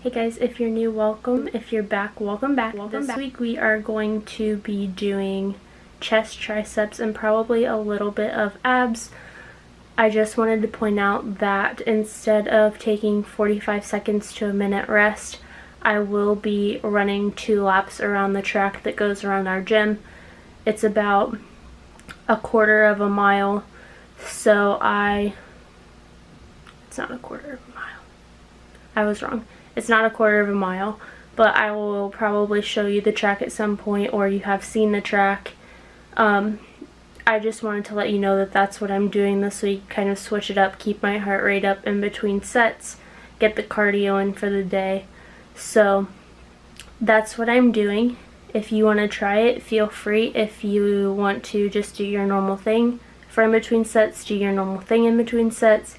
Hey guys, if you're new, welcome. If you're back, welcome back. This week we are going to be doing chest, triceps, and probably a little bit of abs. I just wanted to point out that instead of taking 45 seconds to a minute rest, I will be running 2 laps around the track that goes around our gym. It's about a quarter of a mile, so it's not a quarter of a mile. I was wrong. It's not a quarter of a mile, but I will probably show you the track at some point, or you have seen the track. I just wanted to let you know that that's what I'm doing this week, kind of switch it up, keep my heart rate up in between sets, get the cardio in for the day. So that's what I'm doing. If you want to try it, feel free. If you want to just do your normal thing for in between sets, do your normal thing in between sets.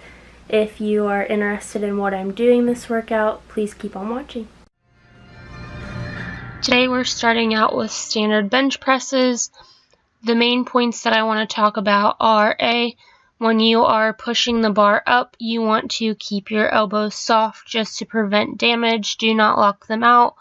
If you are interested in what I'm doing this workout, please keep on watching. Today we're starting out with standard bench presses. The main points that I want to talk about are when you are pushing the bar up, you want to keep your elbows soft just to prevent damage. Do not lock them out.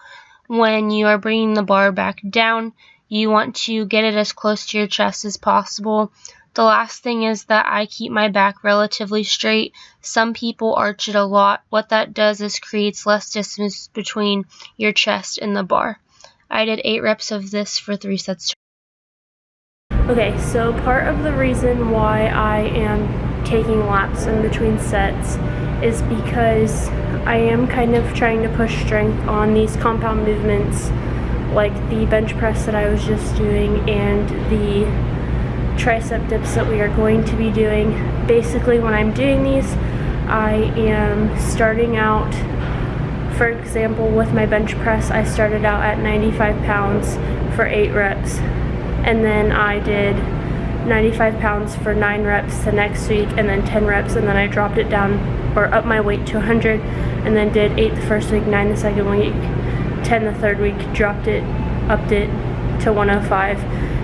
When you are bringing the bar back down, you want to get it as close to your chest as possible. The last thing is that I keep my back relatively straight. Some people arch it a lot. What that does is creates less distance between your chest and the bar. I did 8 reps of this for 3 sets. Okay, so part of the reason why I am taking laps in between sets is because I am kind of trying to push strength on these compound movements, like the bench press that I was just doing and the tricep dips that we are going to be doing. Basically, when I'm doing these, I am starting out, for example, with my bench press, I started out at 95 pounds for 8 reps, and then I did 95 pounds for 9 reps the next week, and then 10 reps, and then I dropped it down, or up my weight to 100, and then did 8 the first week, 9 the second week, 10 the third week, dropped it, upped it to 105,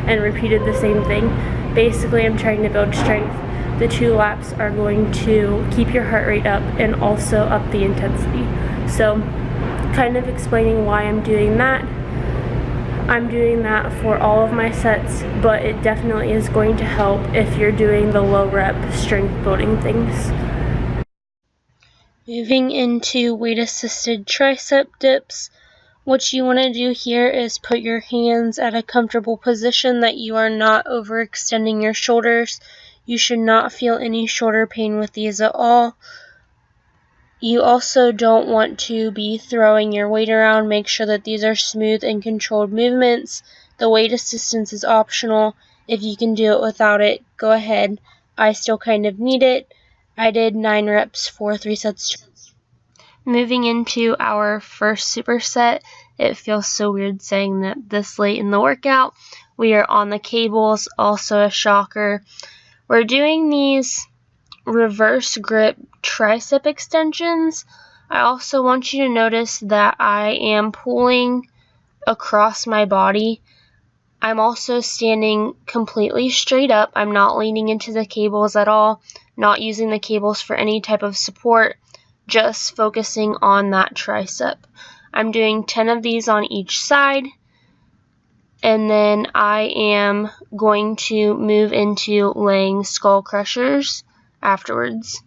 and repeated the same thing. Basically, I'm trying to build strength. The 2 laps are going to keep your heart rate up and also up the intensity. So, kind of explaining why I'm doing that. I'm doing that for all of my sets, but it definitely is going to help if you're doing the low rep strength building things. Moving into weight assisted tricep dips. What you want to do here is put your hands at a comfortable position that you are not overextending your shoulders. You should not feel any shoulder pain with these at all. You also don't want to be throwing your weight around. Make sure that these are smooth and controlled movements. The weight assistance is optional. If you can do it without it, go ahead. I still kind of need it. I did 9 reps for 3 sets. Moving into our first superset. It feels so weird saying that this late in the workout. We are on the cables, also a shocker. We're doing these reverse grip tricep extensions. I also want you to notice that I am pulling across my body. I'm also standing completely straight up. I'm not leaning into the cables at all, not using the cables for any type of support, just focusing on that tricep. I'm doing 10 of these on each side, and then I am going to move into laying Skullcrushers afterwards.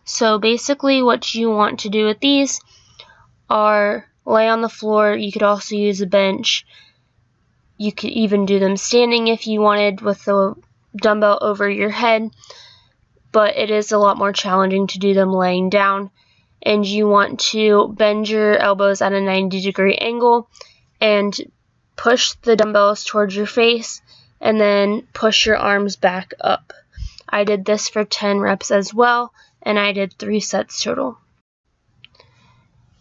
So basically what you want to do with these are lay on the floor. You could also use a bench. You could even do them standing if you wanted with the dumbbell over your head, but it is a lot more challenging to do them laying down. And you want to bend your elbows at a 90-degree angle and push the dumbbells towards your face and then push your arms back up. I did this for 10 reps as well, and I did 3 sets total.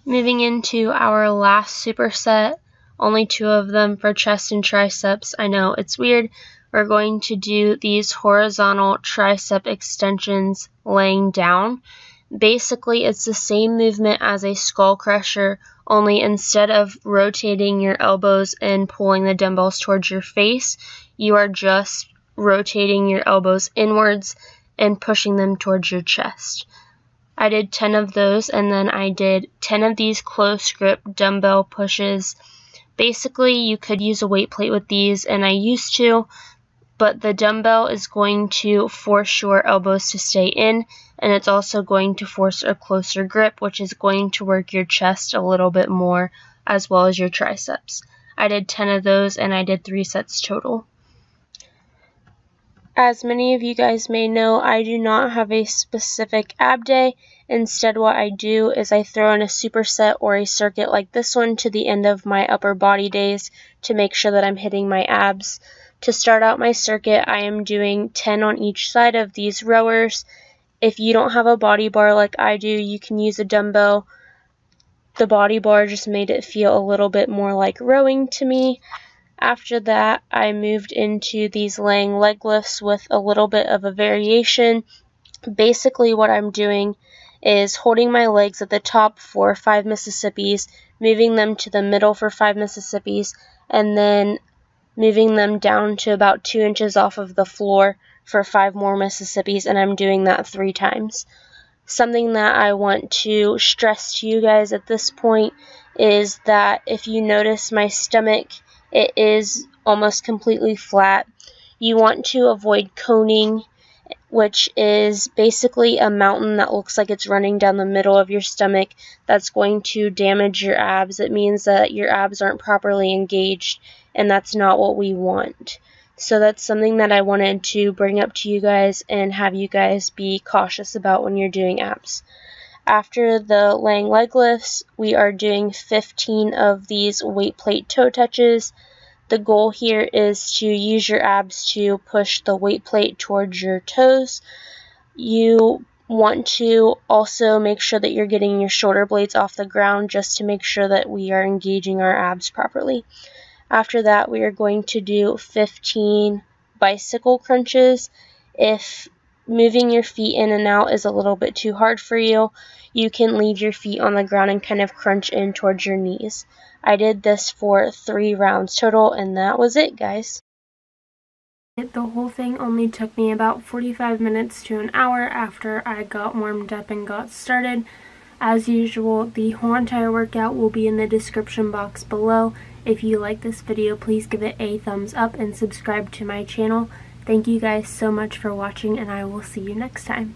Moving into our last superset, only 2 of them for chest and triceps. I know it's weird. We're going to do these horizontal tricep extensions laying down. Basically, it's the same movement as a skull crusher, only instead of rotating your elbows and pulling the dumbbells towards your face, you are just rotating your elbows inwards and pushing them towards your chest. I did 10 of those, and then I did 10 of these close grip dumbbell pushes. Basically, you could use a weight plate with these, and I used to, but the dumbbell is going to force your elbows to stay in, and it's also going to force a closer grip, which is going to work your chest a little bit more, as well as your triceps. I did 10 of those, and I did 3 sets total. As many of you guys may know, I do not have a specific ab day. Instead, what I do is I throw in a superset or a circuit like this one to the end of my upper body days to make sure that I'm hitting my abs. To start out my circuit, I am doing 10 on each side of these rowers. If you don't have a body bar like I do, you can use a dumbbell. The body bar just made it feel a little bit more like rowing to me. After that, I moved into these laying leg lifts with a little bit of a variation. Basically, what I'm doing is holding my legs at the top for 5 Mississippis, moving them to the middle for 5 Mississippis, and then moving them down to about 2 inches off of the floor for 5 more Mississippis, and I'm doing that 3 times. Something that I want to stress to you guys at this point is that if you notice my stomach, it is almost completely flat. You want to avoid coning, which is basically a mountain that looks like it's running down the middle of your stomach. That's going to damage your abs. It means that your abs aren't properly engaged, and that's not what we want. So that's something that I wanted to bring up to you guys and have you guys be cautious about when you're doing abs. After the laying leg lifts, we are doing 15 of these weight plate toe touches. The goal here is to use your abs to push the weight plate towards your toes. You want to also make sure that you're getting your shoulder blades off the ground just to make sure that we are engaging our abs properly. After that, we are going to do 15 bicycle crunches. If moving your feet in and out is a little bit too hard for you, you can leave your feet on the ground and kind of crunch in towards your knees. I did this for 3 rounds total, and that was it, guys. The whole thing only took me about 45 minutes to an hour after I got warmed up and got started. As usual, the whole entire workout will be in the description box below. If you like this video, please give it a thumbs up and subscribe to my channel. Thank you guys so much for watching, and I will see you next time.